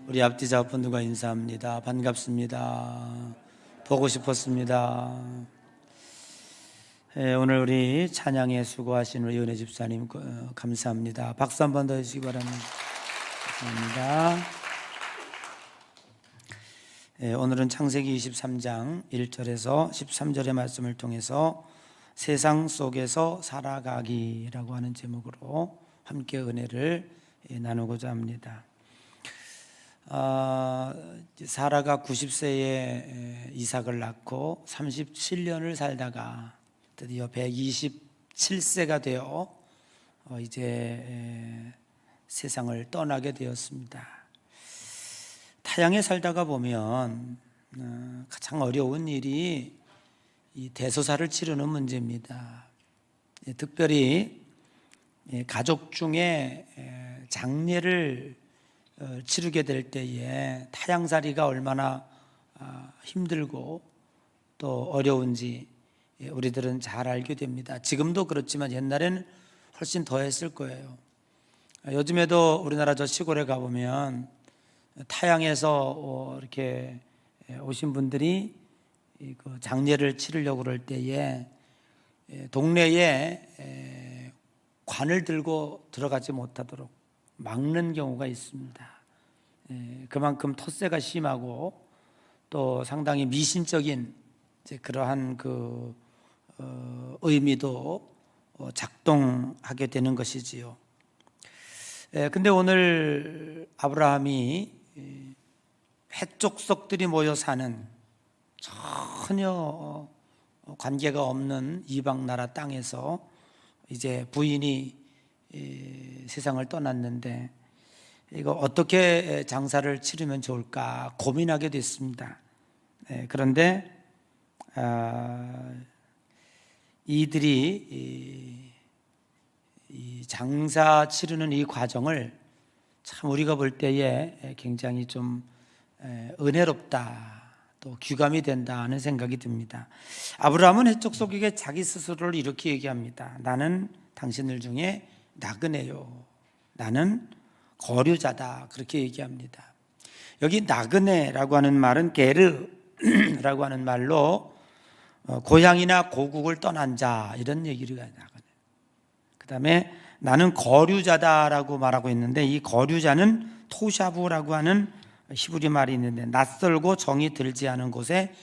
우리 앞뒤 자분들과 인사합니다. 반갑습니다. 보고 싶었습니다. 오늘 우리 찬양에 수고하신 우리 은혜 집사님 감사합니다. 박수 한 번 더 해주시기 바랍니다. 감사합니다. 오늘은 창세기 23장 1절에서 13절의 말씀을 통해서 세상 속에서 살아가기라고 하는 제목으로 함께 은혜를 나누고자 합니다. 사라가 90세에 이삭을 낳고 37년을 살다가 드디어 127세가 되어 이제 세상을 떠나게 되었습니다. 타향에 살다가 보면 가장 어려운 일이 이 대소사를 치르는 문제입니다. 특별히 가족 중에 장례를 치르게 될 때에 타향살이가 얼마나 힘들고 또 어려운지 우리들은 잘 알게 됩니다. 지금도 그렇지만 옛날에는 훨씬 더 했을 거예요. 요즘에도 우리나라 저 시골에 가보면 타향에서 이렇게 오신 분들이 장례를 치르려고 그럴 때에 동네에 관을 들고 들어가지 못하도록 막는 경우가 있습니다. 그만큼 텃세가 심하고 또 상당히 미신적인 그러한 의미도 작동하게 되는 것이지요. 근데 오늘 아브라함이 해족속들이 모여 사는 전혀 관계가 없는 이방 나라 땅에서 이제 부인이 세상을 떠났는데 이거 어떻게 장사를 치르면 좋을까 고민하게 됐습니다. 그런데 이들이 이 장사 치르는 이 과정을 참 우리가 볼 때에 굉장히 좀 은혜롭다 또 귀감이 된다 하는 생각이 듭니다. 아브라함은 해족 속에게 자기 스스로를 이렇게 얘기합니다. 나는 당신들 중에 나그네요. 나는 거류자다. 그렇게 얘기합니다. 여기 나그네라고 하는 말은 게르라고 하는 말로 고향이나 고국을 떠난 자 이런 얘기를 해요. 그 다음에 나는 거류자다라고 말하고 있는데 이 거류자는 토샤부라고 하는 히브리 말이 있는데 낯설고 정이 들지 않은 곳에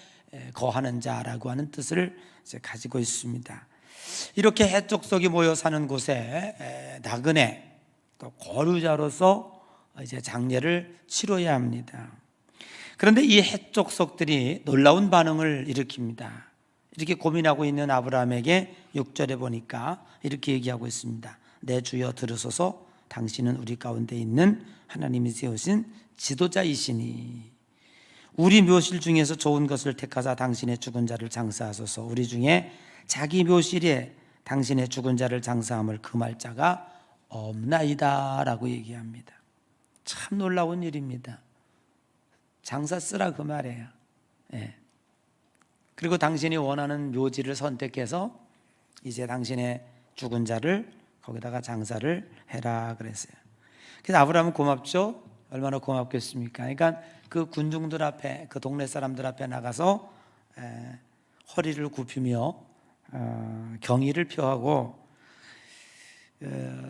거하는 자라고 하는 뜻을 가지고 있습니다. 이렇게 해족속이 모여 사는 곳에 나그네 또 거류자로서 이제 장례를 치러야 합니다. 그런데 이 해족속들이 놀라운 반응을 일으킵니다. 이렇게 고민하고 있는 아브라함에게 6절에 보니까 이렇게 얘기하고 있습니다. 내 주여 들으소서. 당신은 우리 가운데 있는 하나님이 세우신 지도자이시니 우리 묘실 중에서 좋은 것을 택하사 당신의 죽은 자를 장사하소서. 우리 중에 자기 묘실에 당신의 죽은 자를 장사함을 금할 자가 없나이다 라고 얘기합니다. 참 놀라운 일입니다. 장사 쓰라 그 말이에요. 그리고 당신이 원하는 묘지를 선택해서 이제 당신의 죽은 자를 거기다가 장사를 해라 그랬어요. 그래서 아브라함은 고맙죠. 얼마나 고맙겠습니까? 그러니까 그 군중들 앞에 그 동네 사람들 앞에 나가서 허리를 굽히며 경의를 표하고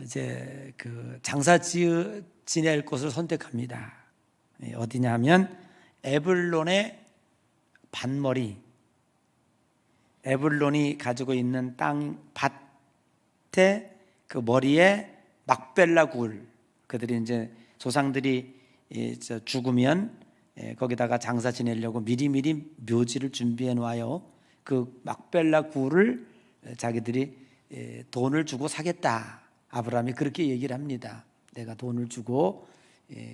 이제 그 장사 지낼 곳을 선택합니다. 어디냐 하면 에블론의 밭머리, 에블론이 가지고 있는 땅 밭의 그 머리에 막벨라 굴, 그들이 이제 조상들이 죽으면 거기다가 장사 지내려고 미리미리 묘지를 준비해 놔요. 그 막벨라 굴을 자기들이 돈을 주고 사겠다. 아브라함이 그렇게 얘기를 합니다. 내가 돈을 주고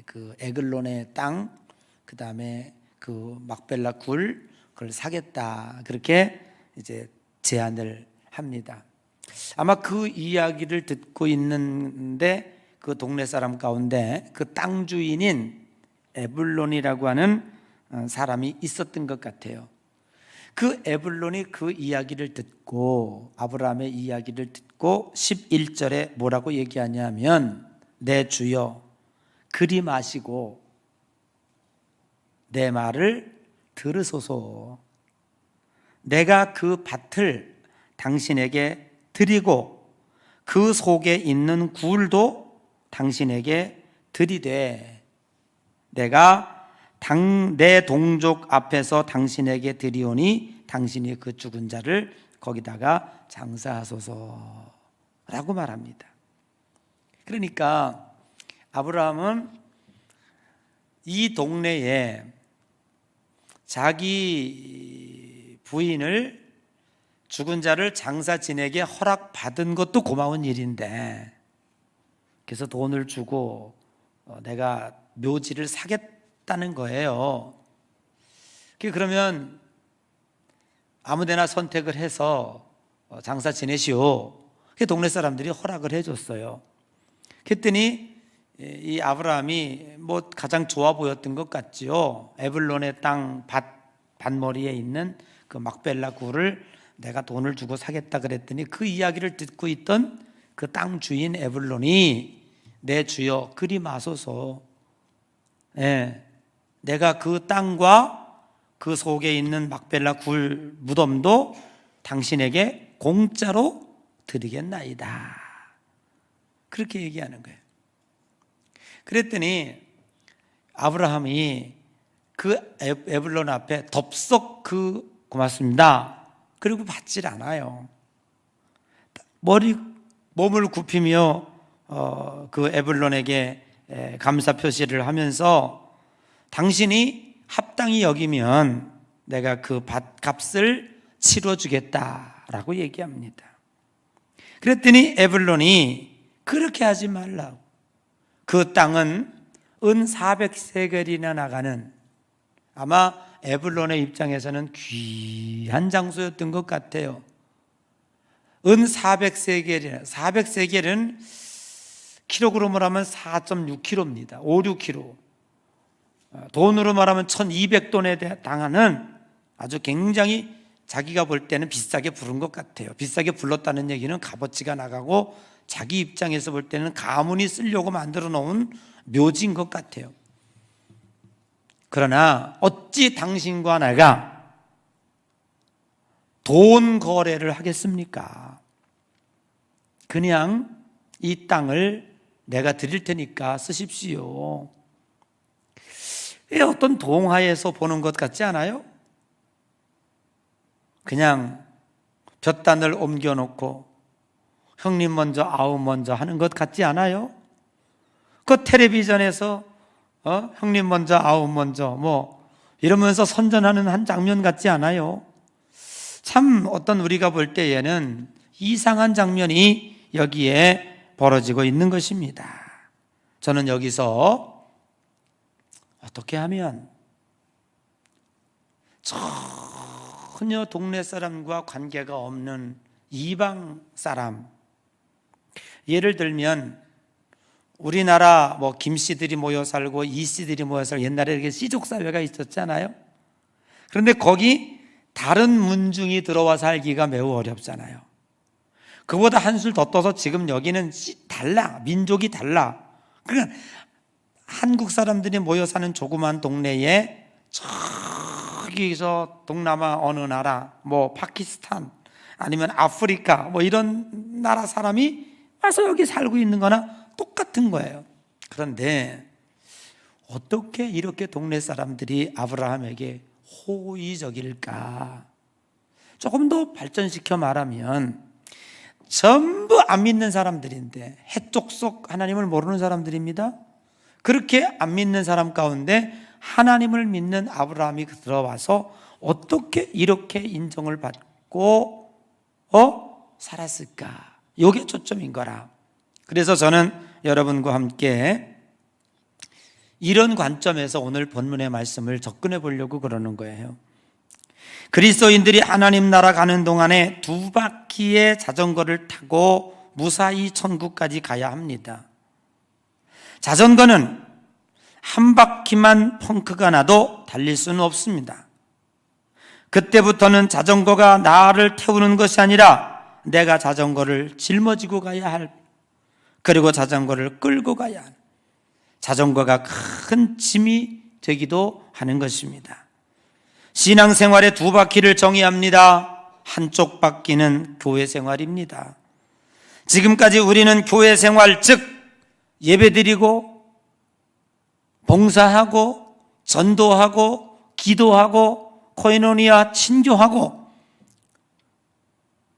그 에글론의 땅, 그 다음에 그 막벨라 굴 그걸 사겠다. 그렇게 이제 제안을 합니다. 아마 그 이야기를 듣고 있는데 그 동네 사람 가운데 그 땅 주인인 에블론이라고 하는 사람이 있었던 것 같아요. 그 에블론이 그 이야기를 듣고 아브라함의 이야기를 듣고 11절에 뭐라고 얘기하냐면 내 주여 그리 마시고 내 말을 들으소서. 내가 그 밭을 당신에게 드리고 그 속에 있는 굴도 당신에게 드리되 내가 내 동족 앞에서 당신에게 드리오니 당신이 그 죽은 자를 거기다가 장사하소서 라고 말합니다. 그러니까 아브라함은 이 동네에 자기 부인을 죽은 자를 장사 지내게 허락받은 것도 고마운 일인데, 그래서 돈을 주고 내가 묘지를 사겠다는 거예요. 그러면 아무데나 선택을 해서 장사 지내시오. 동네 사람들이 허락을 해줬어요. 그랬더니 이 아브라함이 뭐 가장 좋아 보였던 것 같지요. 에블론의 땅 밭머리에 있는 그 막벨라 굴을 내가 돈을 주고 사겠다 그랬더니 그 이야기를 듣고 있던 그 땅 주인 에블론이 내 주여 그리 마소서. 내가 그 땅과 그 속에 있는 막벨라 굴 무덤도 당신에게 공짜로 드리겠나이다. 그렇게 얘기하는 거예요. 그랬더니 아브라함이 그 에블론 앞에 덥석 고맙습니다. 그리고 받질 않아요. 몸을 굽히며 그 에블론에게 감사 표시를 하면서 당신이 합당히 여기면 내가 그 밭값을 치러주겠다라고 얘기합니다. 그랬더니 에블론이 그렇게 하지 말라고. 그 땅은 은 400세겔이나 나가는, 아마 에블론의 입장에서는 귀한 장소였던 것 같아요. 은 400세겔이나, 400세겔은 킬로그램으로 하면 4.6kg입니다. 5, 6kg. 돈으로 말하면 1200돈에 해당하는 아주 굉장히 자기가 볼 때는 비싸게 부른 것 같아요. 비싸게 불렀다는 얘기는 값어치가 나가고 자기 입장에서 볼 때는 가문이 쓰려고 만들어 놓은 묘지인 것 같아요. 그러나 어찌 당신과 내가 돈 거래를 하겠습니까? 그냥 이 땅을 내가 드릴 테니까 쓰십시오. 어떤 동화에서 보는 것 같지 않아요? 그냥 볕단을 옮겨놓고 형님 먼저 아우 먼저 하는 것 같지 않아요? 그 텔레비전에서 형님 먼저 아우 먼저 뭐 이러면서 선전하는 한 장면 같지 않아요? 참 어떤 우리가 볼 때에는 이상한 장면이 여기에 벌어지고 있는 것입니다. 저는 여기서 어떻게 하면 전혀 동네 사람과 관계가 없는 이방 사람, 예를 들면 우리나라 뭐 김씨들이 모여 살고 이씨들이 모여 살고 옛날에 이렇게 씨족 사회가 있었잖아요. 그런데 거기 다른 문중이 들어와 살기가 매우 어렵잖아요. 그보다 한술 더 떠서 지금 여기는 달라, 민족이 달라. 그러니까 한국 사람들이 모여 사는 조그만 동네에 저기서 동남아 어느 나라, 뭐 파키스탄 아니면 아프리카 뭐 이런 나라 사람이 와서 여기 살고 있는 거나 똑같은 거예요. 그런데 어떻게 이렇게 동네 사람들이 아브라함에게 호의적일까? 조금 더 발전시켜 말하면 전부 안 믿는 사람들인데, 해쪽 속 하나님을 모르는 사람들입니다. 그렇게 안 믿는 사람 가운데 하나님을 믿는 아브라함이 들어와서 어떻게 이렇게 인정을 받고 살았을까? 이게 초점인 거라. 그래서 저는 여러분과 함께 이런 관점에서 오늘 본문의 말씀을 접근해 보려고 그러는 거예요. 그리스도인들이 하나님 나라 가는 동안에 2바퀴의 자전거를 타고 무사히 천국까지 가야 합니다. 자전거는 한 바퀴만 펑크가 나도 달릴 수는 없습니다. 그때부터는 자전거가 나를 태우는 것이 아니라 내가 자전거를 짊어지고 가야 할, 그리고 자전거를 끌고 가야 할, 자전거가 큰 짐이 되기도 하는 것입니다. 신앙생활의 두 바퀴를 정의합니다. 한쪽 바퀴는 교회 생활입니다. 지금까지 우리는 교회 생활, 즉 예배드리고 봉사하고 전도하고 기도하고 코이노니아 친교하고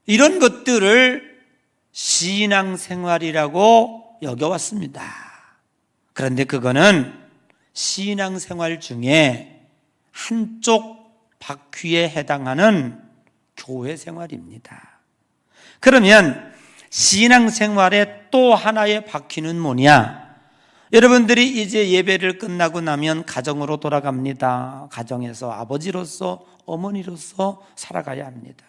이런 것들을 신앙생활이라고 여겨왔습니다. 그런데 그거는 신앙생활 중에 한쪽 바퀴에 해당하는 교회 생활입니다. 그러면 신앙생활의 또 하나의 바퀴는 뭐냐? 여러분들이 이제 예배를 끝나고 나면 가정으로 돌아갑니다. 가정에서 아버지로서 어머니로서 살아가야 합니다.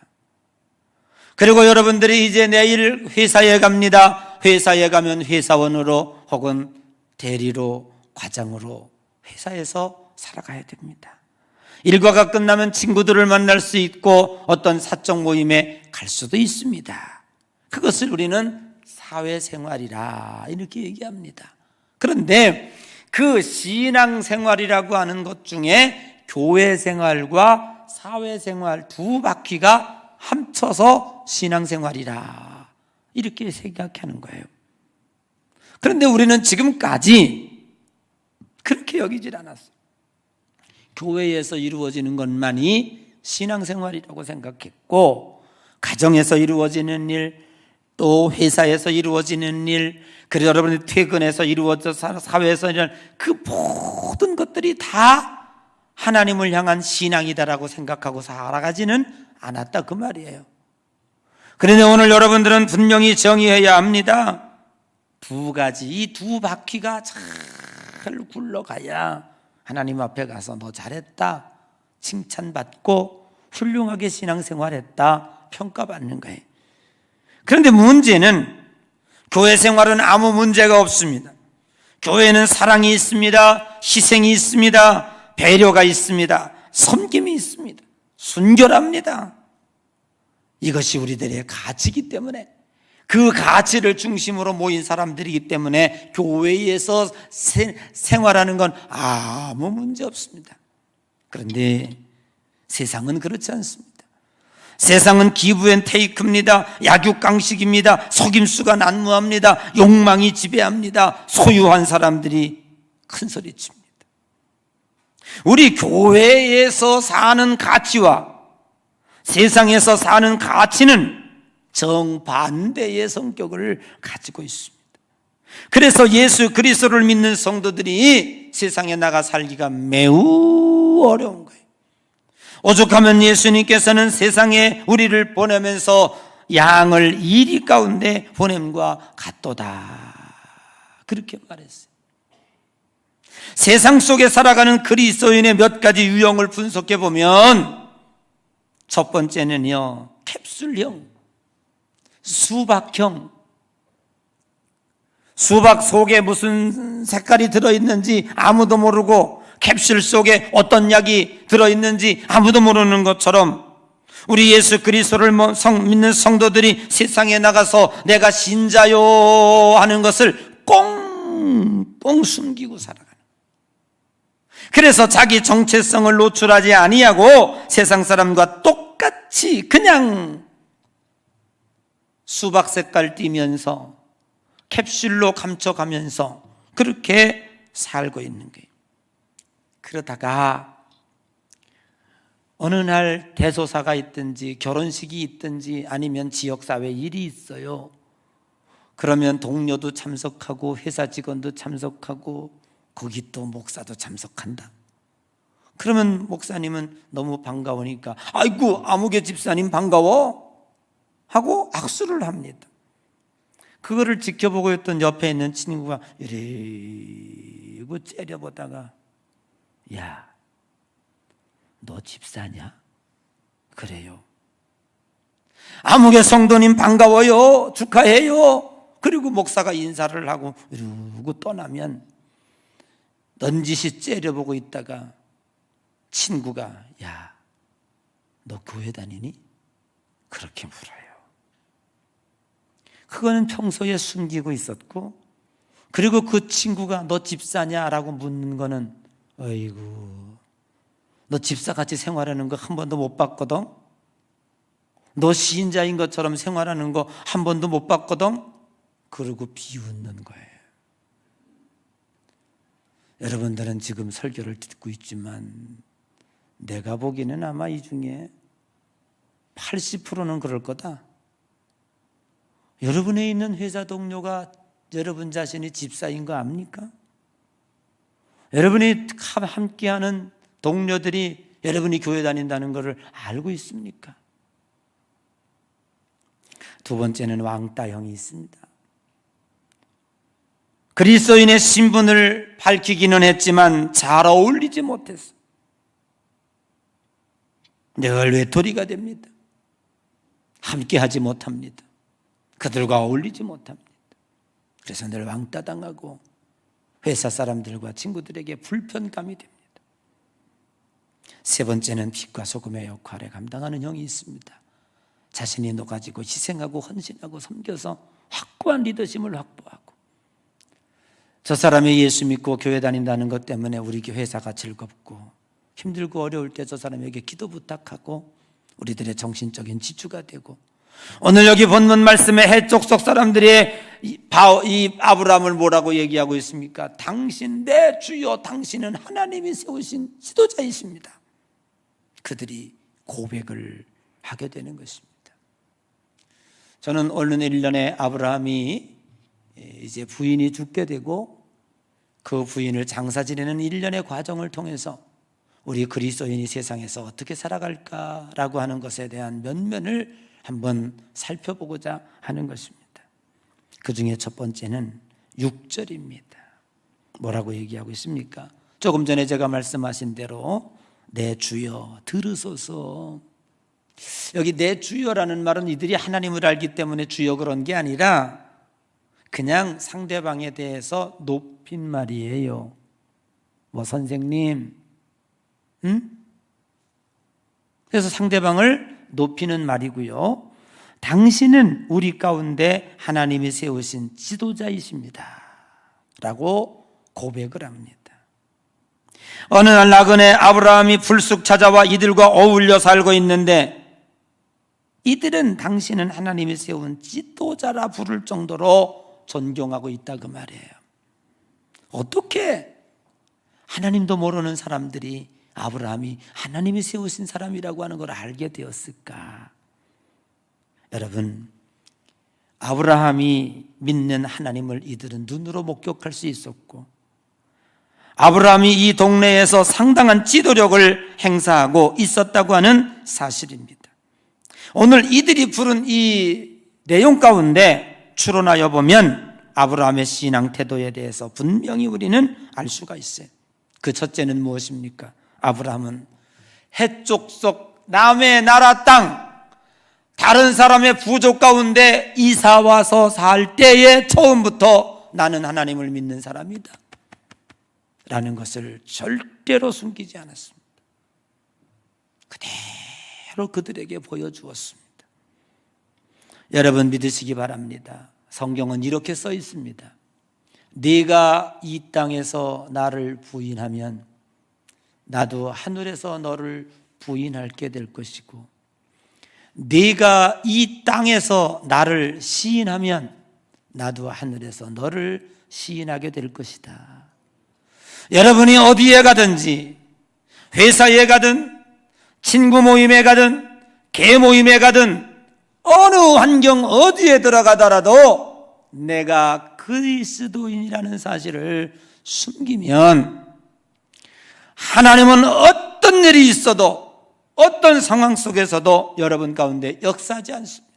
그리고 여러분들이 이제 내일 회사에 갑니다. 회사에 가면 회사원으로 혹은 대리로, 과장으로 회사에서 살아가야 됩니다. 일과가 끝나면 친구들을 만날 수 있고 어떤 사적 모임에 갈 수도 있습니다. 그것을 우리는 사회생활이라 이렇게 얘기합니다. 그런데 그 신앙생활이라고 하는 것 중에 교회생활과 사회생활 두 바퀴가 합쳐서 신앙생활이라 이렇게 생각하는 거예요. 그런데 우리는 지금까지 그렇게 여기질 않았어요. 교회에서 이루어지는 것만이 신앙생활이라고 생각했고, 가정에서 이루어지는 일, 또 회사에서 이루어지는 일, 그리고 여러분이 퇴근해서 이루어져서 사회에서 이런 그 모든 것들이 다 하나님을 향한 신앙이다라고 생각하고 살아가지는 않았다 그 말이에요. 그런데 오늘 여러분들은 분명히 정의해야 합니다. 두 가지, 이 두 바퀴가 잘 굴러가야 하나님 앞에 가서 너 잘했다 칭찬받고 훌륭하게 신앙생활했다 평가받는 거예요. 그런데 문제는 교회 생활은 아무 문제가 없습니다. 교회는 사랑이 있습니다. 희생이 있습니다. 배려가 있습니다. 섬김이 있습니다. 순결합니다. 이것이 우리들의 가치이기 때문에, 그 가치를 중심으로 모인 사람들이기 때문에 교회에서 생활하는 건 아무 문제 없습니다. 그런데 세상은 그렇지 않습니다. 세상은 기브 앤 테이크입니다. 약육강식입니다. 속임수가 난무합니다. 욕망이 지배합니다. 소유한 사람들이 큰 소리칩니다. 우리 교회에서 사는 가치와 세상에서 사는 가치는 정반대의 성격을 가지고 있습니다. 그래서 예수 그리스도를 믿는 성도들이 세상에 나가 살기가 매우 어려운 거예요. 오죽하면 예수님께서는 세상에 우리를 보내면서 양을 이리 가운데 보냄과 같도다 그렇게 말했어요. 세상 속에 살아가는 그리스도인의 몇 가지 유형을 분석해 보면 첫 번째는요, 캡슐형, 수박형. 수박 속에 무슨 색깔이 들어있는지 아무도 모르고 캡슐 속에 어떤 약이 들어있는지 아무도 모르는 것처럼 우리 예수 그리스도를 믿는 성도들이 세상에 나가서 내가 신자요 하는 것을 꽁꽁 숨기고 살아가는, 그래서 자기 정체성을 노출하지 아니하고 세상 사람과 똑같이 그냥 수박 색깔 띠면서 캡슐로 감춰가면서 그렇게 살고 있는 거예요. 그러다가 어느 날 대소사가 있든지 결혼식이 있든지 아니면 지역사회 일이 있어요. 그러면 동료도 참석하고 회사 직원도 참석하고 거기 또 목사도 참석한다. 그러면 목사님은 너무 반가우니까 아이고 아무개 집사님 반가워 하고 악수를 합니다. 그거를 지켜보고 있던 옆에 있는 친구가 이러고 째려보다가 야, 너 집사냐? 그래요. 아무개 성도님 반가워요. 축하해요. 그리고 목사가 인사를 하고 이러고 떠나면 넌지시 째려보고 있다가 친구가 야, 너 교회 다니니? 그렇게 물어요. 그거는 평소에 숨기고 있었고, 그리고 그 친구가 너 집사냐라고 묻는 거는 어이구, 너 집사같이 생활하는 거 한 번도 못 봤거든? 너 시인자인 것처럼 생활하는 거 한 번도 못 봤거든? 그러고 비웃는 거예요. 여러분들은 지금 설교를 듣고 있지만 내가 보기에는 아마 이 중에 80%는 그럴 거다. 여러분에 있는 회사 동료가 여러분 자신이 집사인 거 압니까? 여러분이 함께하는 동료들이 여러분이 교회 다닌다는 것을 알고 있습니까? 두 번째는 왕따형이 있습니다. 그리스도인의 신분을 밝히기는 했지만 잘 어울리지 못했어. 늘 외톨이가 됩니다. 함께하지 못합니다. 그들과 어울리지 못합니다. 그래서 늘 왕따당하고 회사 사람들과 친구들에게 불편감이 됩니다. 세 번째는 빛과 소금의 역할을 감당하는 형이 있습니다. 자신이 녹아지고 희생하고 헌신하고 섬겨서 확고한 리더십을 확보하고, 저 사람이 예수 믿고 교회 다닌다는 것 때문에 우리 회사가 즐겁고 힘들고 어려울 때 저 사람에게 기도 부탁하고 우리들의 정신적인 지주가 되고, 오늘 여기 본문 말씀에 해족속 사람들이 이 아브라함을 뭐라고 얘기하고 있습니까? 당신 내 주여, 당신은 하나님이 세우신 지도자이십니다. 그들이 고백을 하게 되는 것입니다. 저는 오는 1년에 아브라함이 이제 부인이 죽게 되고 그 부인을 장사 지내는 1년의 과정을 통해서 우리 그리스도인이 세상에서 어떻게 살아갈까라고 하는 것에 대한 면면을 한번 살펴보고자 하는 것입니다. 그 중에 첫 번째는 6절입니다. 뭐라고 얘기하고 있습니까? 조금 전에 제가 말씀하신 대로 내 주여 들으소서. 여기 내 주여라는 말은 이들이 하나님을 알기 때문에 주여 그런 게 아니라 그냥 상대방에 대해서 높인 말이에요. 뭐 선생님, 그래서 상대방을 높이는 말이고요. 당신은 우리 가운데 하나님이 세우신 지도자이십니다 라고 고백을 합니다. 어느 날 나그네 아브라함이 불쑥 찾아와 이들과 어울려 살고 있는데, 이들은 당신은 하나님이 세운 지도자라 부를 정도로 존경하고 있다 그 말이에요. 어떻게 하나님도 모르는 사람들이 아브라함이 하나님이 세우신 사람이라고 하는 걸 알게 되었을까? 여러분, 아브라함이 믿는 하나님을 이들은 눈으로 목격할 수 있었고, 아브라함이 이 동네에서 상당한 지도력을 행사하고 있었다고 하는 사실입니다. 오늘 이들이 부른 이 내용 가운데 추론하여 보면 아브라함의 신앙 태도에 대해서 분명히 우리는 알 수가 있어요. 그 첫째는 무엇입니까? 아브라함은 해족 남의 나라 땅, 다른 사람의 부족 가운데 이사 와서 살 때에 처음부터 나는 하나님을 믿는 사람이다 라는 것을 절대로 숨기지 않았습니다. 그대로 그들에게 보여주었습니다. 여러분 믿으시기 바랍니다. 성경은 이렇게 써 있습니다. 네가 이 땅에서 나를 부인하면 나도 하늘에서 너를 부인하게 될 것이고, 네가 이 땅에서 나를 시인하면 나도 하늘에서 너를 시인하게 될 것이다. 여러분이 어디에 가든지, 회사에 가든 친구 모임에 가든 개 모임에 가든 어느 환경 어디에 들어가더라도 내가 그리스도인이라는 사실을 숨기면 하나님은 어떤 일이 있어도 어떤 상황 속에서도 여러분 가운데 역사하지 않습니다.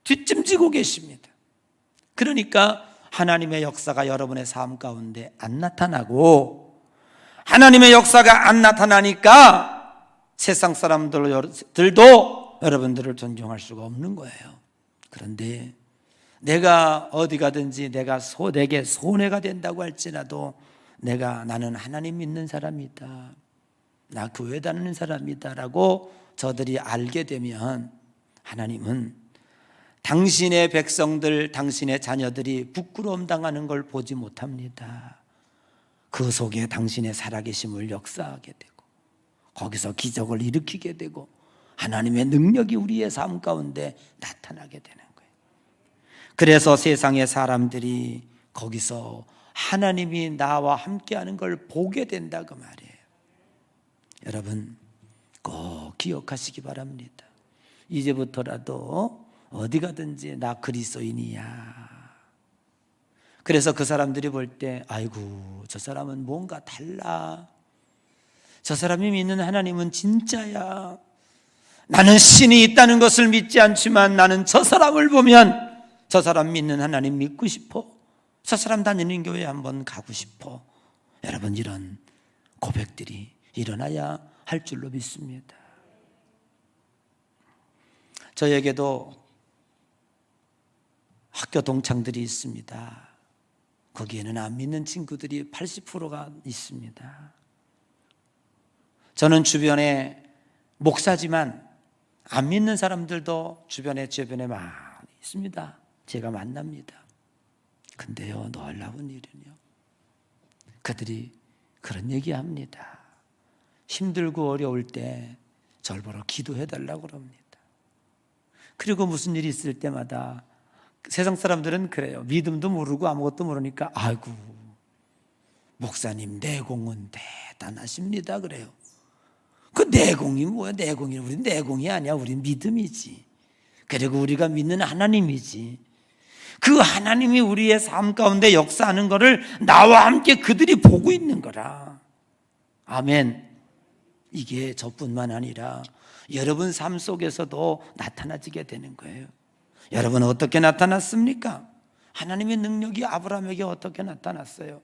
뒷짐지고 계십니다. 그러니까 하나님의 역사가 여러분의 삶 가운데 안 나타나고, 하나님의 역사가 안 나타나니까 세상 사람들도 여러분들을 존경할 수가 없는 거예요. 그런데 내가 어디 가든지 내게 손해가 된다고 할지라도 나는 하나님 믿는 사람이다, 나 교회 다니는 사람이다 라고 저들이 알게 되면 하나님은 당신의 백성들, 당신의 자녀들이 부끄러움 당하는 걸 보지 못합니다. 그 속에 당신의 살아계심을 역사하게 되고 거기서 기적을 일으키게 되고 하나님의 능력이 우리의 삶 가운데 나타나게 되는 거예요. 그래서 세상의 사람들이 거기서 하나님이 나와 함께하는 걸 보게 된다 그 말이에요. 여러분 꼭 기억하시기 바랍니다. 이제부터라도 어디 가든지 나 그리스도인이야. 그래서 그 사람들이 볼 때 아이고 저 사람은 뭔가 달라. 저 사람이 믿는 하나님은 진짜야. 나는 신이 있다는 것을 믿지 않지만 나는 저 사람을 보면 저 사람 믿는 하나님 믿고 싶어. 저 사람 다니는 교회 한번 가고 싶어. 여러분 이런 고백들이 일어나야 할 줄로 믿습니다. 저에게도 학교 동창들이 있습니다. 거기에는 안 믿는 친구들이 80%가 있습니다. 저는 주변에 목사지만 안 믿는 사람들도 주변에 많이 있습니다. 제가 만납니다. 근데요, 놀라운 일은요, 그들이 그런 얘기합니다. 힘들고 어려울 때 절 보러 기도해달라고 그럽니다. 그리고 무슨 일이 있을 때마다 세상 사람들은 그래요. 믿음도 모르고 아무것도 모르니까 아이고 목사님 내공은 대단하십니다 그래요. 그 내공이 뭐야? 내공이 우리 내공이 아니야. 우리 믿음이지. 그리고 우리가 믿는 하나님이지. 그 하나님이 우리의 삶 가운데 역사하는 것을 나와 함께 그들이 보고 있는 거라. 아멘. 이게 저뿐만 아니라 여러분 삶 속에서도 나타나지게 되는 거예요. 여러분 어떻게 나타났습니까? 하나님의 능력이 아브라함에게 어떻게 나타났어요?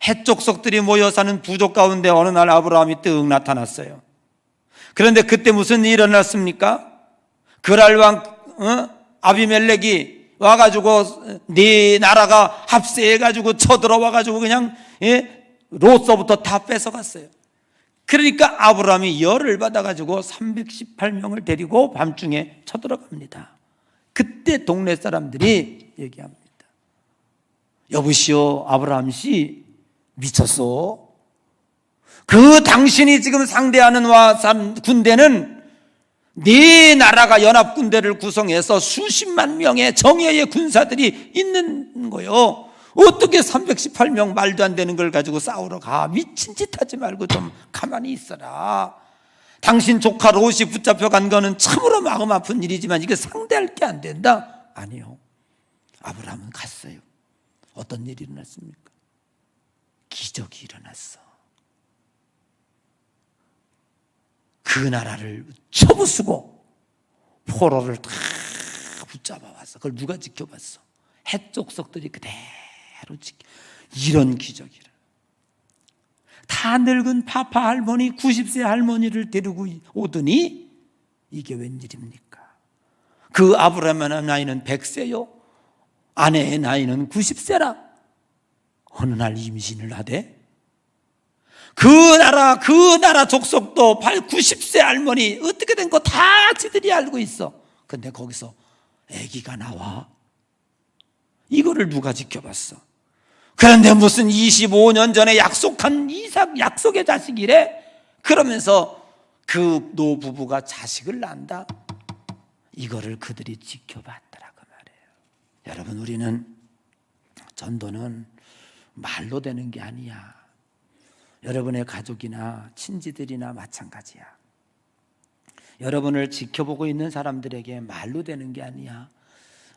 헷족속들이 모여 사는 부족 가운데 어느 날 아브라함이 뜩 나타났어요. 그런데 그때 무슨 일이 일어났습니까? 그랄 왕 아비멜렉이 와가지고 네 나라가 합세해가지고 쳐들어와가지고 그냥 롯서부터 다 뺏어갔어요. 그러니까 아브라함이 열을 받아가지고 318명을 데리고 밤중에 쳐들어갑니다. 그때 동네 사람들이 얘기합니다. 여보시오 아브라함 씨 미쳤어. 그 당신이 지금 상대하는 군대는 네 나라가 연합군대를 구성해서 수십만 명의 정예의 군사들이 있는 거요. 어떻게 318명 말도 안 되는 걸 가지고 싸우러 가. 미친 짓 하지 말고 좀 가만히 있어라. 당신 조카 롯이 붙잡혀 간 거는 참으로 마음 아픈 일이지만 이게 상대할 게 안 된다? 아니요. 아브라함은 갔어요. 어떤 일이 일어났습니까? 기적이 일어났어. 그 나라를 쳐부수고 포로를 다 붙잡아왔어. 그걸 누가 지켜봤어? 헷족속들이 그대로 지켜. 이런 기적이라. 다 늙은 파파 할머니 90세 할머니를 데리고 오더니 이게 웬일입니까? 그 아브라함의 나이는 100세요. 아내의 나이는 90세라. 어느 날 임신을 하되 그 나라 족속도 90세 할머니 어떻게 된 거 다 지들이 알고 있어. 근데 거기서 아기가 나와. 이거를 누가 지켜봤어? 그런데 무슨 25년 전에 약속한 이삭 약속의 자식이래? 그러면서 그 노부부가 자식을 낳는다? 이거를 그들이 지켜봤더라 그 말이에요. 여러분 우리는 전도는 말로 되는 게 아니야. 여러분의 가족이나 친지들이나 마찬가지야. 여러분을 지켜보고 있는 사람들에게 말로 되는 게 아니야.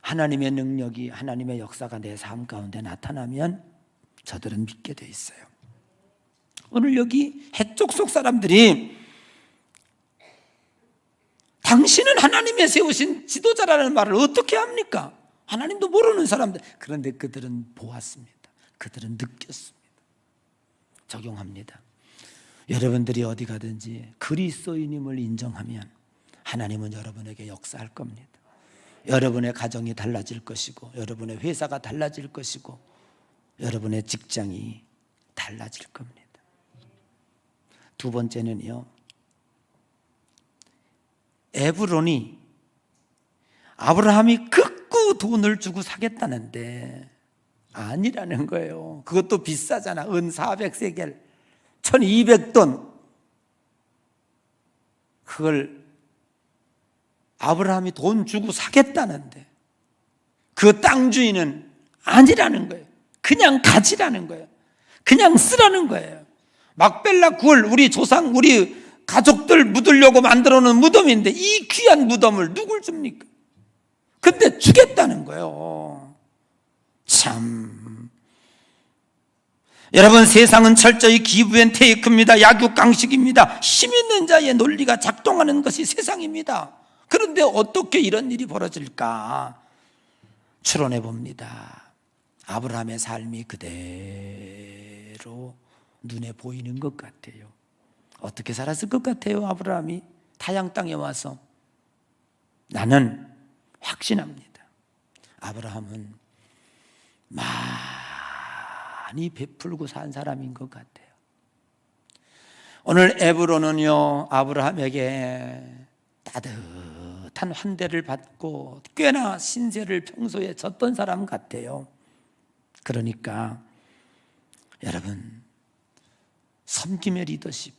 하나님의 능력이 하나님의 역사가 내 삶 가운데 나타나면 저들은 믿게 돼 있어요. 오늘 여기 헷족속 사람들이 당신은 하나님의 세우신 지도자라는 말을 어떻게 합니까? 하나님도 모르는 사람들. 그런데 그들은 보았습니다. 그들은 느꼈습니다. 적용합니다. 여러분들이 어디 가든지 그리스도인임을 인정하면 하나님은 여러분에게 역사할 겁니다. 여러분의 가정이 달라질 것이고 여러분의 회사가 달라질 것이고 여러분의 직장이 달라질 겁니다. 두 번째는요, 에브론이 아브라함이 극구 돈을 주고 사겠다는데 아니라는 거예요. 그것도 비싸잖아. 은 400세겔 1200돈. 그걸 아브라함이 돈 주고 사겠다는데 그 땅 주인은 아니라는 거예요. 그냥 가지라는 거예요. 그냥 쓰라는 거예요. 막벨라 굴, 우리 조상, 우리 가족들 묻으려고 만들어 놓은 무덤인데 이 귀한 무덤을 누굴 줍니까? 근데 주겠다는 거예요. 참. 여러분, 세상은 철저히 기브앤테이크입니다. 약육강식입니다. 힘 있는 자의 논리가 작동하는 것이 세상입니다. 그런데 어떻게 이런 일이 벌어질까? 추론해 봅니다. 아브라함의 삶이 그대로 눈에 보이는 것 같아요. 어떻게 살았을 것 같아요? 아브라함이 타양 땅에 와서. 나는 확신합니다. 아브라함은 많이 베풀고 산 사람인 것 같아요. 오늘 에브론은요, 아브라함에게 따뜻한 환대를 받고 꽤나 신세를 평소에 졌던 사람 같아요. 그러니까 여러분, 섬김의 리더십,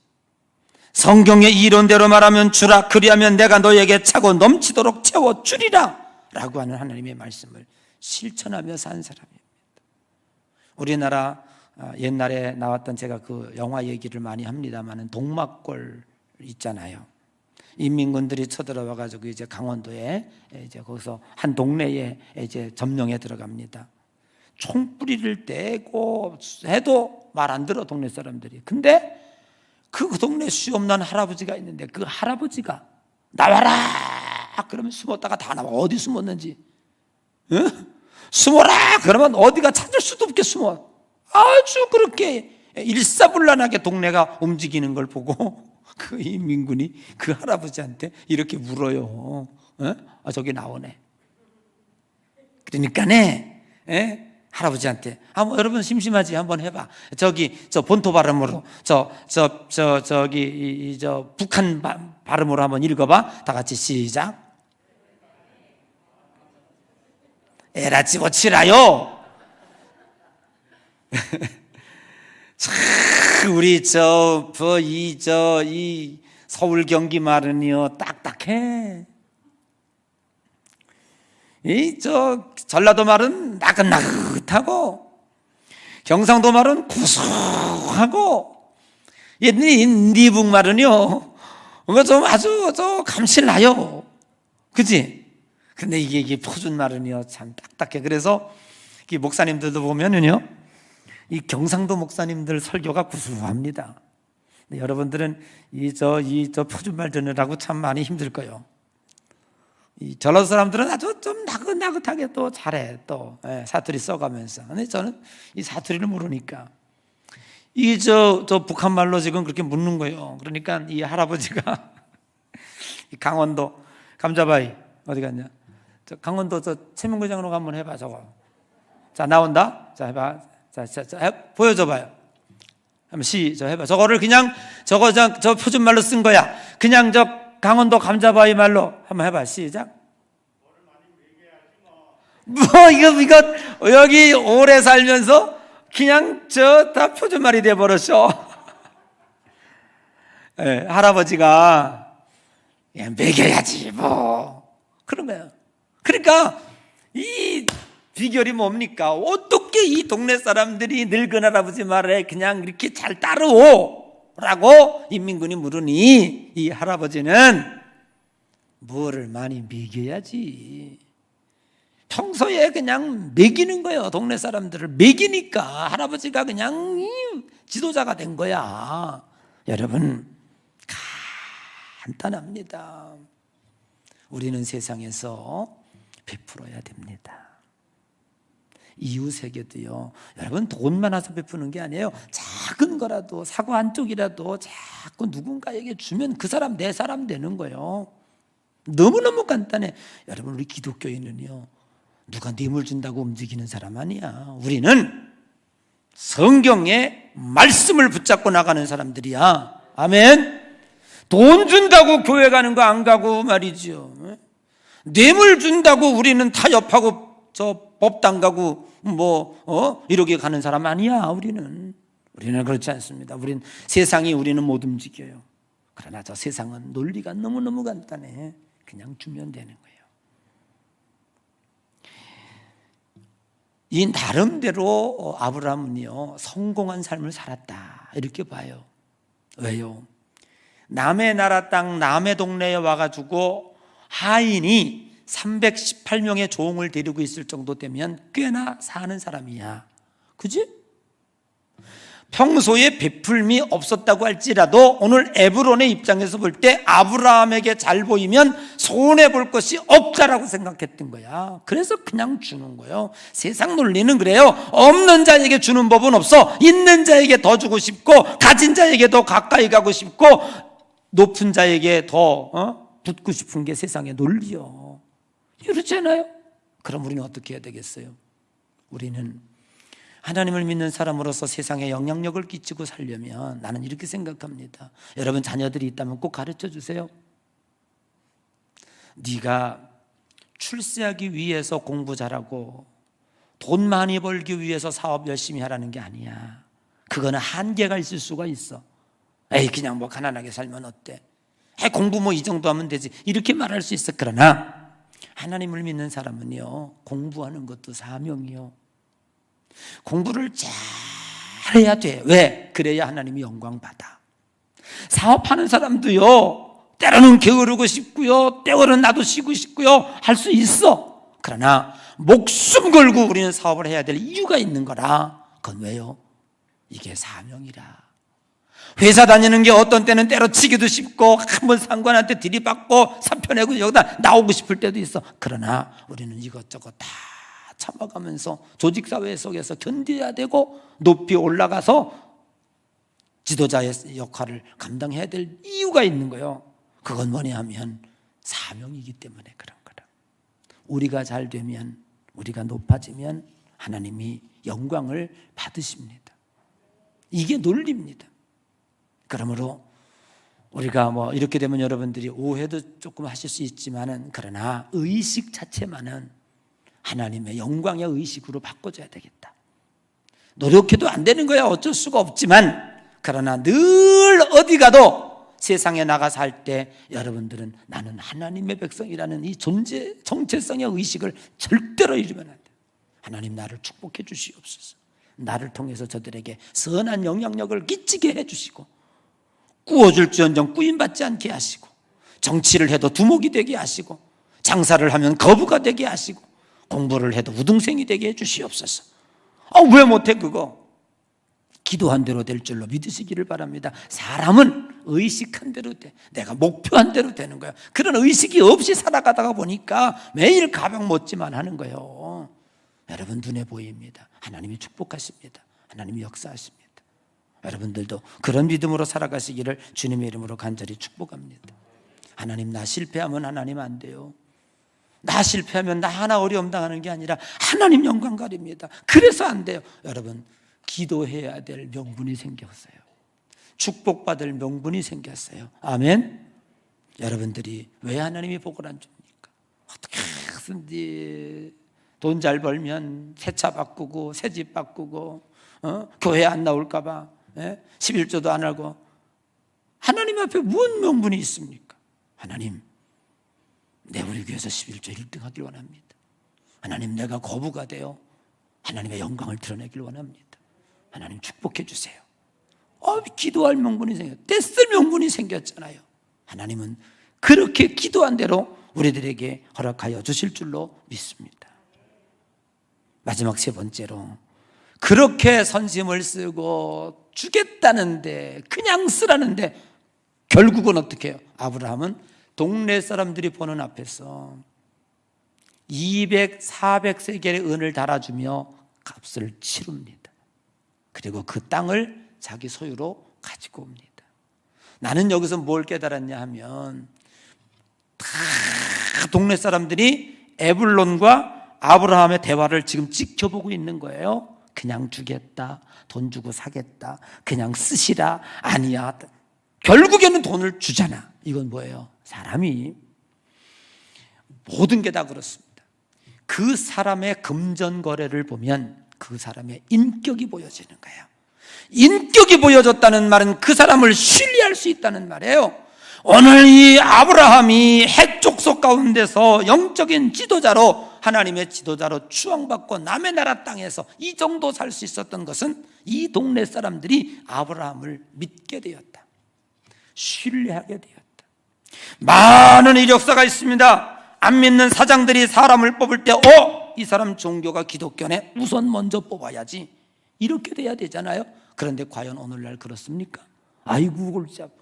성경의 이론대로 말하면 주라, 그리하면 내가 너에게 차고 넘치도록 채워주리라 라고 하는 하나님의 말씀을 실천하며 산 사람입니다. 우리나라 옛날에 나왔던, 제가 그 영화 얘기를 많이 합니다만, 동막골 있잖아요. 인민군들이 쳐들어와 가지고 이제 강원도에 이제 거기서 한 동네에 이제 점령에 들어갑니다. 총뿌리를 떼고 해도 말 안 들어, 동네 사람들이. 근데 그 동네 수염난 할아버지가 있는데 그 할아버지가 나와라 그러면 숨었다가 다 나와. 어디 숨었는지, 숨어라 그러면 어디가 찾을 수도 없게 숨어. 아주 그렇게 일사불란하게 동네가 움직이는 걸 보고 그 인민군이 그 할아버지한테 이렇게 물어요. 저기 나오네. 그러니까네, 할아버지한테, 뭐 여러분 심심하지, 한번 해봐. 저기 저 본토 발음으로 저기 북한 발음으로 한번 읽어봐. 다 같이 시작. 에라 집어치라요. 참 우리 이 서울 경기 말은요 딱딱해. 전라도 말은 나긋나긋하고, 경상도 말은 구수하고, 니북 말은요 좀 아주 감칠나요. 그치? 근데 이게 표준 말은요 참 딱딱해. 그래서 이 목사님들도 보면은요, 이 경상도 목사님들 설교가 구수합니다. 여러분들은 이 표준 말 듣느라고 참 많이 힘들 거예요. 이 전라도 사람들은 아주 좀 나긋나긋하게 또 잘해, 또 사투리 써가면서. 근데 저는 이 사투리를 모르니까 북한 말로 지금 그렇게 묻는 거예요. 그러니까 이 할아버지가 이 강원도 감자바위 어디 갔냐? 저 강원도 최명구장으로 한번 해봐. 저거. 자, 나온다. 자, 해봐. 자, 보여줘봐요. 한번 해봐. 저거를 그냥 저 표준 말로 쓴 거야. 그냥 강원도 감자바위 말로 한번 해봐. 시작. 이거 여기 오래 살면서 그냥 다 표준 말이 돼 버렸어. 할아버지가 먹여야지 뭐 그런 거예요. 그러니까 이 비결이 뭡니까? 어떻게 이 동네 사람들이 늙은 할아버지 말에 그냥 이렇게 잘 따르오라고 인민군이 물으니, 이 할아버지는 뭐를 많이 먹여야지. 평소에 그냥 먹이는 거예요. 동네 사람들을 먹이니까 할아버지가 그냥 지도자가 된 거야. 여러분, 간단합니다. 우리는 세상에서 베풀어야 됩니다. 이웃에게도요. 여러분, 돈 많아서 베푸는 게 아니에요. 작은 거라도, 사과 한 쪽이라도 자꾸 누군가에게 주면 그 사람 내 사람 되는 거예요. 너무너무 간단해. 여러분, 우리 기독교인은요, 누가 뇌물 준다고 움직이는 사람 아니야. 우리는 성경의 말씀을 붙잡고 나가는 사람들이야. 아멘. 돈 준다고 교회 가는 거 안 가고 말이죠. 뇌물 준다고 우리는 타협하고 법당 가고 이렇게 가는 사람 아니야. 우리는 그렇지 않습니다. 세상이 우리는 못 움직여요. 그러나 저 세상은 논리가 너무너무 간단해. 그냥 주면 되는 거예요. 이 나름대로 아브라함은요, 성공한 삶을 살았다 이렇게 봐요. 왜요? 남의 나라 땅 남의 동네에 와가지고 하인이 318명의 종을 데리고 있을 정도 되면 꽤나 사는 사람이야. 그지? 평소에 베풀미 없었다고 할지라도 오늘 에브론의 입장에서 볼 때 아브라함에게 잘 보이면 손해볼 것이 없다라고 생각했던 거야. 그래서 그냥 주는 거예요. 세상 논리는 그래요. 없는 자에게 주는 법은 없어. 있는 자에게 더 주고 싶고, 가진 자에게 더 가까이 가고 싶고, 높은 자에게 더 붙고 싶은 게 세상의 논리요. 그렇잖아요. 그럼 우리는 어떻게 해야 되겠어요? 우리는 하나님을 믿는 사람으로서 세상에 영향력을 끼치고 살려면 나는 이렇게 생각합니다. 여러분 자녀들이 있다면 꼭 가르쳐 주세요. 네가 출세하기 위해서 공부 잘하고 돈 많이 벌기 위해서 사업 열심히 하라는 게 아니야. 그거는 한계가 있을 수가 있어. 에이 그냥 가난하게 살면 어때? 공부 이 정도 하면 되지. 이렇게 말할 수 있어. 그러나 하나님을 믿는 사람은요, 공부하는 것도 사명이요. 공부를 잘 해야 돼. 왜? 그래야 하나님이 영광 받아. 사업하는 사람도요, 때로는 게으르고 싶고요, 때로는 나도 쉬고 싶고요, 할 수 있어. 그러나 목숨 걸고 우리는 사업을 해야 될 이유가 있는 거라. 그건 왜요? 이게 사명이라. 회사 다니는 게 어떤 때는 때려치기도 쉽고 한번 상관한테 들이받고 사표 내고 여기다 나오고 싶을 때도 있어. 그러나 우리는 이것저것 다 참아가면서 조직사회 속에서 견뎌야 되고 높이 올라가서 지도자의 역할을 감당해야 될 이유가 있는 거예요. 그건 뭐냐 하면 사명이기 때문에 그런 거라. 우리가 잘 되면, 우리가 높아지면 하나님이 영광을 받으십니다. 이게 논리입니다. 그러므로 우리가 이렇게 되면 여러분들이 오해도 조금 하실 수 있지만은, 그러나 의식 자체만은 하나님의 영광의 의식으로 바꿔줘야 되겠다. 노력해도 안 되는 거야. 어쩔 수가 없지만, 그러나 늘 어디 가도 세상에 나가서 할 때 여러분들은 나는 하나님의 백성이라는 이 존재, 정체성의 의식을 절대로 잃으면 안 돼. 하나님 나를 축복해 주시옵소서. 나를 통해서 저들에게 선한 영향력을 끼치게 해주시고, 꾸어줄지언정 꾸임받지 않게 하시고, 정치를 해도 두목이 되게 하시고, 장사를 하면 거부가 되게 하시고, 공부를 해도 우등생이 되게 해주시옵소서. 왜 못해 그거? 기도한 대로 될 줄로 믿으시기를 바랍니다. 사람은 의식한 대로 돼. 내가 목표한 대로 되는 거야. 그런 의식이 없이 살아가다가 보니까 매일 가방 못지만 하는 거예요. 여러분 눈에 보입니다. 하나님이 축복하십니다. 하나님이 역사하십니다. 여러분들도 그런 믿음으로 살아가시기를 주님의 이름으로 간절히 축복합니다. 하나님, 나 실패하면 하나님 안 돼요. 나 실패하면 나 하나 어려움 당하는 게 아니라 하나님 영광 가립니다. 그래서 안 돼요. 여러분, 기도해야 될 명분이 생겼어요. 축복받을 명분이 생겼어요. 아멘. 여러분들이 왜 하나님이 복을 안 줍니까? 어떻게 하든지 돈 잘 벌면 새 차 바꾸고 새 집 바꾸고 교회 안 나올까 봐 11조도 안 하고, 하나님 앞에 무슨 명분이 있습니까? 하나님, 내 우리 교회에서 11조 1등 하길 원합니다. 하나님, 내가 거부가 되어 하나님의 영광을 드러내길 원합니다. 하나님 축복해 주세요. 기도할 명분이 떼쓸 명분이 생겼잖아요. 하나님은 그렇게 기도한 대로 우리들에게 허락하여 주실 줄로 믿습니다. 마지막 세 번째로, 그렇게 선심을 쓰고 주겠다는데, 그냥 쓰라는데 결국은 어떻게 해요? 아브라함은 동네 사람들이 보는 앞에서 200, 400세겔의 은을 달아주며 값을 치릅니다. 그리고 그 땅을 자기 소유로 가지고 옵니다. 나는 여기서 뭘 깨달았냐 하면, 다 동네 사람들이 에불론과 아브라함의 대화를 지금 지켜보고 있는 거예요. 그냥 주겠다, 돈 주고 사겠다, 그냥 쓰시라, 아니야, 결국에는 돈을 주잖아. 이건 뭐예요? 사람이 모든 게 다 그렇습니다. 그 사람의 금전거래를 보면 그 사람의 인격이 보여지는 거예요. 인격이 보여졌다는 말은 그 사람을 신뢰할 수 있다는 말이에요. 오늘 이 아브라함이 헷 족속 가운데서 영적인 지도자로, 하나님의 지도자로 추앙받고 남의 나라 땅에서 이 정도 살 수 있었던 것은 이 동네 사람들이 아브라함을 믿게 되었다, 신뢰하게 되었다. 많은 이력서가 있습니다. 안 믿는 사장들이 사람을 뽑을 때 이 사람 종교가 기독교네, 우선 먼저 뽑아야지, 이렇게 돼야 되잖아요. 그런데 과연 오늘날 그렇습니까? 아이고 골치 아파.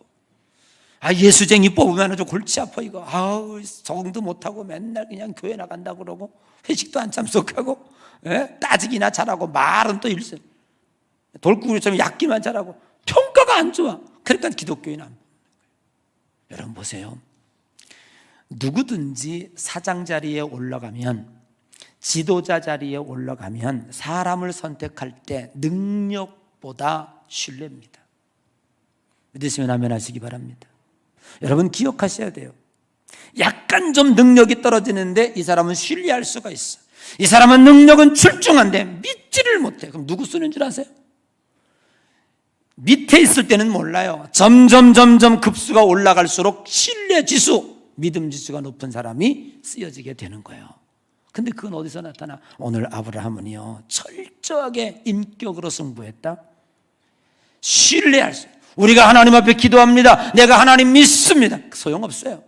예수쟁이 뽑으면 아주 골치 아파 이거. 적응도 못하고 맨날 그냥 교회 나간다고 그러고 회식도 안 참석하고, 따지기나 잘하고 말은 또 일생, 돌구리처럼 얕기만 잘하고 평가가 안 좋아. 그러니까 기독교인 안 뽑는 거예요. 여러분 보세요. 누구든지 사장 자리에 올라가면, 지도자 자리에 올라가면 사람을 선택할 때 능력보다 신뢰입니다. 믿으시면 아멘 하시기 바랍니다. 여러분 기억하셔야 돼요. 약간 좀 능력이 떨어지는데 이 사람은 신뢰할 수가 있어. 이 사람은 능력은 출중한데 믿지를 못해. 그럼 누구 쓰는 줄 아세요? 밑에 있을 때는 몰라요. 점점 급수가 올라갈수록 신뢰 지수, 믿음 지수가 높은 사람이 쓰여지게 되는 거예요. 근데 그건 어디서 나타나? 오늘 아브라함은요, 철저하게 인격으로 승부했다. 신뢰할 수, 우리가 하나님 앞에 기도합니다. 내가 하나님 믿습니다. 소용없어요.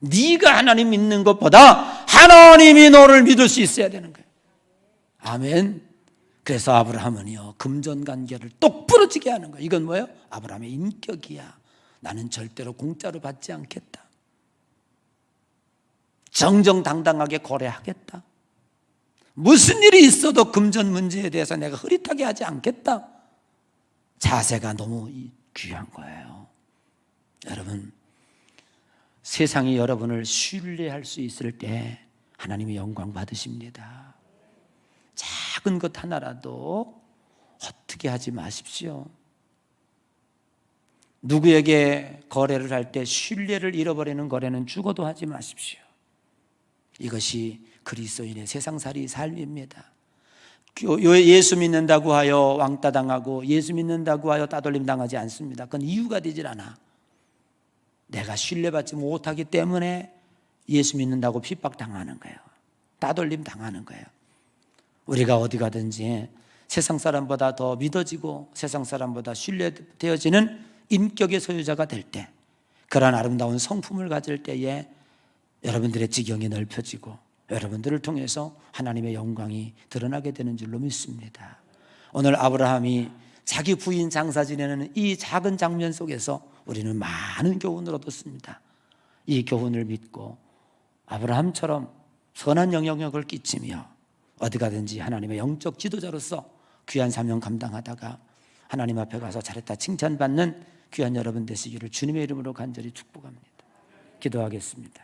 네가 하나님 믿는 것보다 하나님이 너를 믿을 수 있어야 되는 거예요. 아멘. 그래서 아브라함은요, 금전관계를 똑 부러지게 하는 거예요. 이건 뭐예요? 아브라함의 인격이야. 나는 절대로 공짜로 받지 않겠다. 정정당당하게 거래하겠다. 무슨 일이 있어도 금전 문제에 대해서 내가 흐릿하게 하지 않겠다. 자세가 너무 귀한 거예요. 여러분, 세상이 여러분을 신뢰할 수 있을 때 하나님이 영광 받으십니다. 작은 것 하나라도 헛되게 하지 마십시오. 누구에게 거래를 할 때 신뢰를 잃어버리는 거래는 죽어도 하지 마십시오. 이것이 그리스도인의 세상살이 삶입니다. 예수 믿는다고 하여 왕따 당하고 예수 믿는다고 하여 따돌림 당하지 않습니다. 그건 이유가 되질 않아. 내가 신뢰받지 못하기 때문에 예수 믿는다고 핍박당하는 거예요. 따돌림 당하는 거예요. 우리가 어디 가든지 세상 사람보다 더 믿어지고 세상 사람보다 신뢰되어지는 인격의 소유자가 될 때, 그러한 아름다운 성품을 가질 때에 여러분들의 지경이 넓혀지고 여러분들을 통해서 하나님의 영광이 드러나게 되는 줄로 믿습니다. 오늘 아브라함이 자기 부인 장사 지내는 이 작은 장면 속에서 우리는 많은 교훈을 얻었습니다. 이 교훈을 믿고 아브라함처럼 선한 영향력을 끼치며 어디 가든지 하나님의 영적 지도자로서 귀한 사명 감당하다가 하나님 앞에 가서 잘했다 칭찬받는 귀한 여러분 되시기를 주님의 이름으로 간절히 축복합니다. 기도하겠습니다.